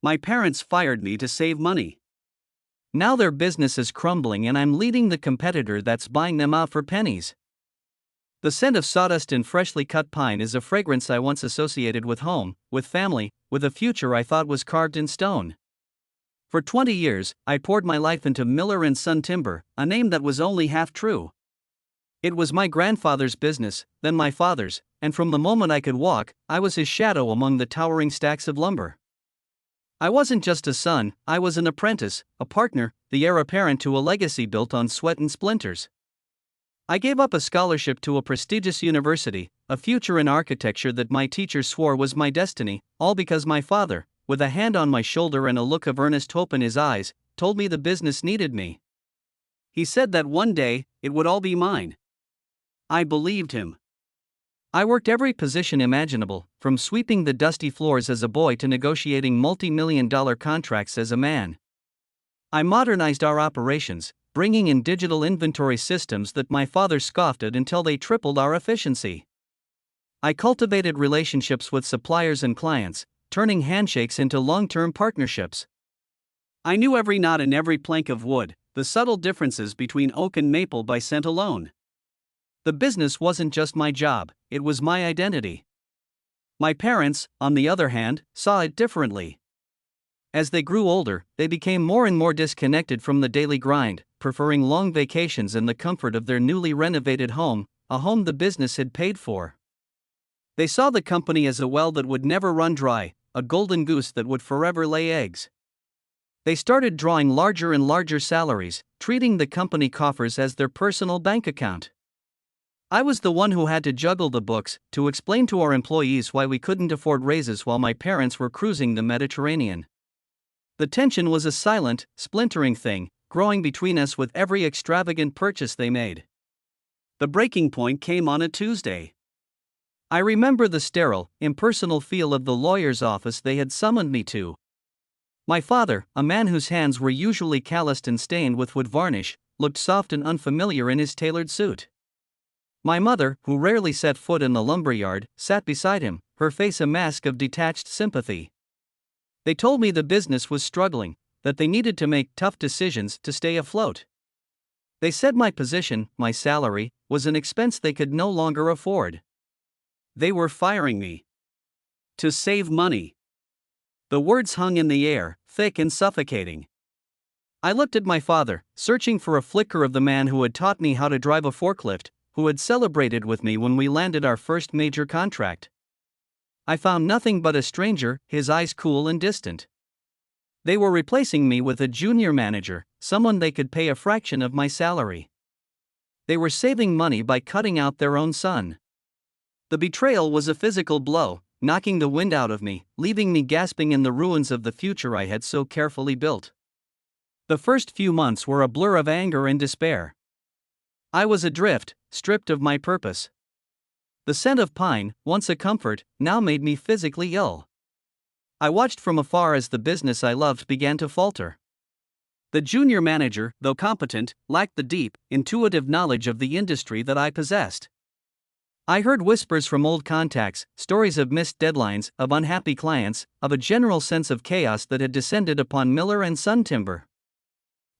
My parents fired me to save money. Now their business is crumbling and I'm leading the competitor that's buying them out for pennies. The scent of sawdust and freshly cut pine is a fragrance I once associated with home, with family, with a future I thought was carved in stone. For 20 years, I poured my life into Miller and Son Timber, a name that was only half true. It was my grandfather's business, then my father's, and from the moment I could walk, I was his shadow among the towering stacks of lumber. I wasn't just a son, I was an apprentice, a partner, the heir apparent to a legacy built on sweat and splinters. I gave up a scholarship to a prestigious university, a future in architecture that my teachers swore was my destiny, all because my father, with a hand on my shoulder and a look of earnest hope in his eyes, told me the business needed me. He said that one day, it would all be mine. I believed him. I worked every position imaginable, from sweeping the dusty floors as a boy to negotiating multi-million-dollar contracts as a man. I modernized our operations, bringing in digital inventory systems that my father scoffed at until they tripled our efficiency. I cultivated relationships with suppliers and clients, turning handshakes into long-term partnerships. I knew every knot in every plank of wood, the subtle differences between oak and maple by scent alone. The business wasn't just my job, it was my identity. My parents, on the other hand, saw it differently. As they grew older, they became more and more disconnected from the daily grind, preferring long vacations and the comfort of their newly renovated home, a home the business had paid for. They saw the company as a well that would never run dry, a golden goose that would forever lay eggs. They started drawing larger and larger salaries, treating the company coffers as their personal bank account. I was the one who had to juggle the books, to explain to our employees why we couldn't afford raises while my parents were cruising the Mediterranean. The tension was a silent, splintering thing, growing between us with every extravagant purchase they made. The breaking point came on a Tuesday. I remember the sterile, impersonal feel of the lawyer's office they had summoned me to. My father, a man whose hands were usually calloused and stained with wood varnish, looked soft and unfamiliar in his tailored suit. My mother, who rarely set foot in the lumberyard, sat beside him, her face a mask of detached sympathy. They told me the business was struggling, that they needed to make tough decisions to stay afloat. They said my position, my salary, was an expense they could no longer afford. They were firing me. To save money. The words hung in the air, thick and suffocating. I looked at my father, searching for a flicker of the man who had taught me how to drive a forklift, who had celebrated with me when we landed our first major contract. I found nothing but a stranger, his eyes cool and distant. They were replacing me with a junior manager, someone they could pay a fraction of my salary. They were saving money by cutting out their own son. The betrayal was a physical blow, knocking the wind out of me, leaving me gasping in the ruins of the future I had so carefully built. The first few months were a blur of anger and despair. I was adrift, stripped of my purpose. The scent of pine, once a comfort, now made me physically ill. I watched from afar as the business I loved began to falter. The junior manager, though competent, lacked the deep, intuitive knowledge of the industry that I possessed. I heard whispers from old contacts, stories of missed deadlines, of unhappy clients, of a general sense of chaos that had descended upon Miller and Son Timber.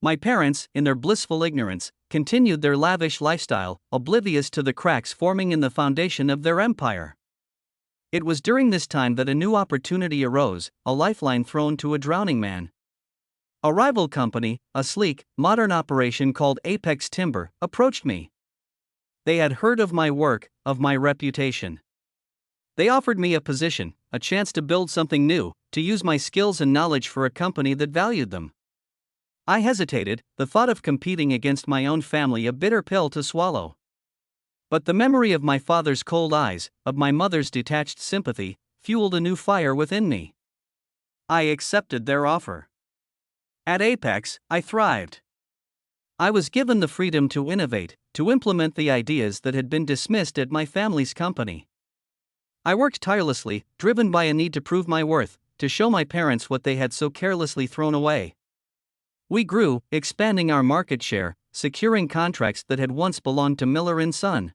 My parents, in their blissful ignorance, continued their lavish lifestyle, oblivious to the cracks forming in the foundation of their empire. It was during this time that a new opportunity arose, a lifeline thrown to a drowning man. A rival company, a sleek, modern operation called Apex Timber, approached me. They had heard of my work, of my reputation. They offered me a position, a chance to build something new, to use my skills and knowledge for a company that valued them. I hesitated, the thought of competing against my own family a bitter pill to swallow. But the memory of my father's cold eyes, of my mother's detached sympathy, fueled a new fire within me. I accepted their offer. At Apex, I thrived. I was given the freedom to innovate, to implement the ideas that had been dismissed at my family's company. I worked tirelessly, driven by a need to prove my worth, to show my parents what they had so carelessly thrown away. We grew, expanding our market share, securing contracts that had once belonged to Miller and Son.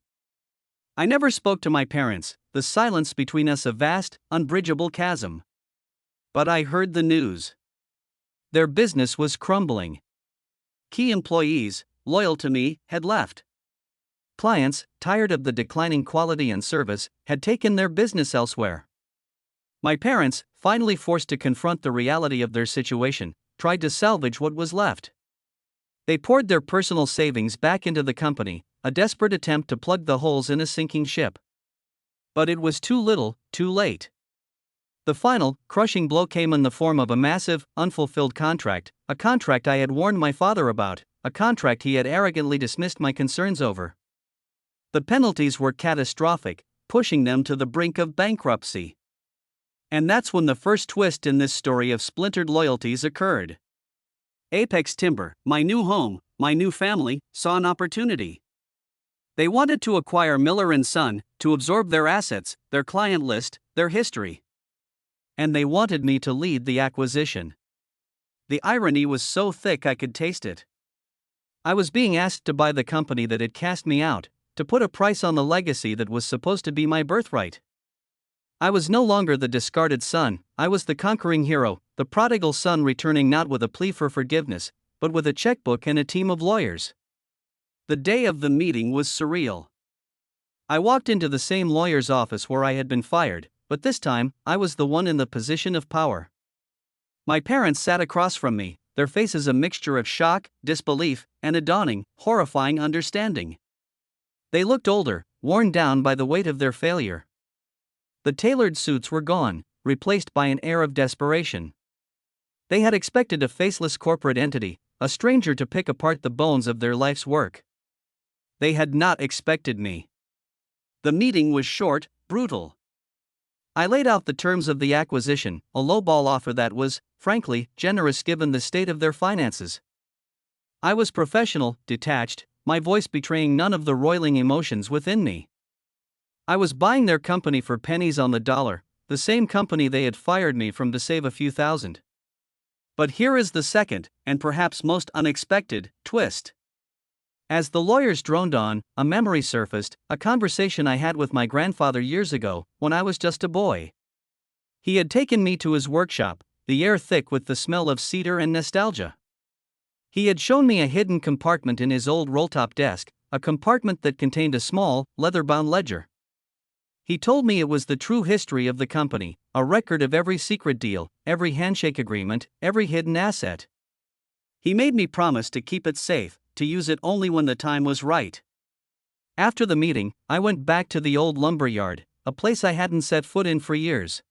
I never spoke to my parents, the silence between us a vast, unbridgeable chasm. But I heard the news. Their business was crumbling. Key employees, loyal to me, had left. Clients, tired of the declining quality and service, had taken their business elsewhere. My parents, finally forced to confront the reality of their situation, tried to salvage what was left. They poured their personal savings back into the company, a desperate attempt to plug the holes in a sinking ship. But it was too little, too late. The final, crushing blow came in the form of a massive, unfulfilled contract, a contract I had warned my father about, a contract he had arrogantly dismissed my concerns over. The penalties were catastrophic, pushing them to the brink of bankruptcy. And that's when the first twist in this story of splintered loyalties occurred. Apex Timber, my new home, my new family, saw an opportunity. They wanted to acquire Miller & Son, to absorb their assets, their client list, their history. And they wanted me to lead the acquisition. The irony was so thick I could taste it. I was being asked to buy the company that had cast me out, to put a price on the legacy that was supposed to be my birthright. I was no longer the discarded son, I was the conquering hero, the prodigal son returning not with a plea for forgiveness, but with a checkbook and a team of lawyers. The day of the meeting was surreal. I walked into the same lawyer's office where I had been fired, but this time, I was the one in the position of power. My parents sat across from me, their faces a mixture of shock, disbelief, and a dawning, horrifying understanding. They looked older, worn down by the weight of their failure. The tailored suits were gone, replaced by an air of desperation. They had expected a faceless corporate entity, a stranger to pick apart the bones of their life's work. They had not expected me. The meeting was short, brutal. I laid out the terms of the acquisition, a lowball offer that was, frankly, generous given the state of their finances. I was professional, detached, my voice betraying none of the roiling emotions within me. I was buying their company for pennies on the dollar, the same company they had fired me from to save a few thousand. But here is the second, and perhaps most unexpected, twist. As the lawyers droned on, a memory surfaced, a conversation I had with my grandfather years ago, when I was just a boy. He had taken me to his workshop, the air thick with the smell of cedar and nostalgia. He had shown me a hidden compartment in his old roll-top desk, a compartment that contained a small, leather-bound ledger. He told me it was the true history of the company, a record of every secret deal, every handshake agreement, every hidden asset. He made me promise to keep it safe, to use it only when the time was right. After the meeting, I went back to the old lumber yard, a place I hadn't set foot in for years.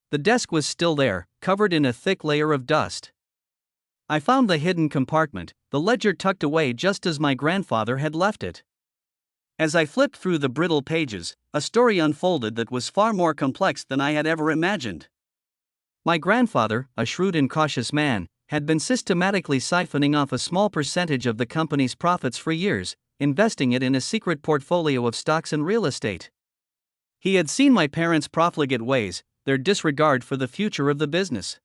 The desk was still there, covered in a thick layer of dust. I found the hidden compartment, the ledger tucked away just as my grandfather had left it. As I flipped through the brittle pages, a story unfolded that was far more complex than I had ever imagined. My grandfather, a shrewd and cautious man, had been systematically siphoning off a small percentage of the company's profits for years, investing it in a secret portfolio of stocks and real estate. He had seen my parents' profligate ways, their disregard for the future of the business.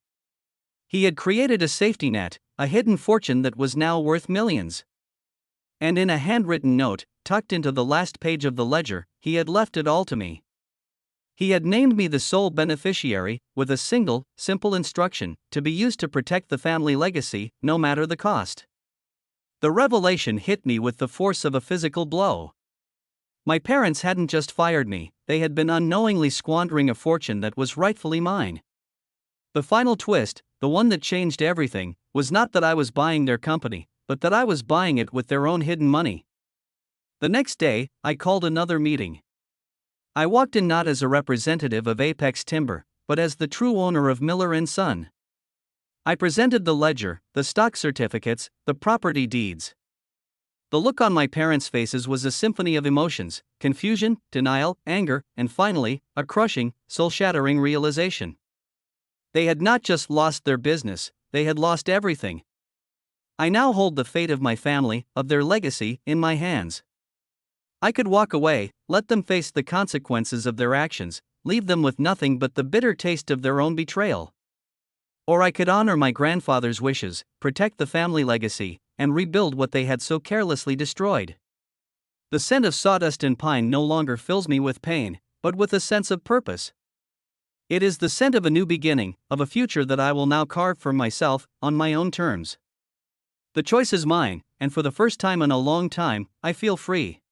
He had created a safety net, a hidden fortune that was now worth millions. And in a handwritten note, tucked into the last page of the ledger, he had left it all to me. He had named me the sole beneficiary, with a single, simple instruction, to be used to protect the family legacy, no matter the cost. The revelation hit me with the force of a physical blow. My parents hadn't just fired me, they had been unknowingly squandering a fortune that was rightfully mine. The final twist, the one that changed everything, was not that I was buying their company, but that I was buying it with their own hidden money. The next day, I called another meeting. I walked in not as a representative of Apex Timber, but as the true owner of Miller & Son. I presented the ledger, the stock certificates, the property deeds. The look on my parents' faces was a symphony of emotions, confusion, denial, anger, and finally, a crushing, soul-shattering realization. They had not just lost their business, they had lost everything. I now hold the fate of my family, of their legacy, in my hands. I could walk away, let them face the consequences of their actions, leave them with nothing but the bitter taste of their own betrayal. Or I could honor my grandfather's wishes, protect the family legacy, and rebuild what they had so carelessly destroyed. The scent of sawdust and pine no longer fills me with pain, but with a sense of purpose. It is the scent of a new beginning, of a future that I will now carve for myself, on my own terms. The choice is mine, and for the first time in a long time, I feel free.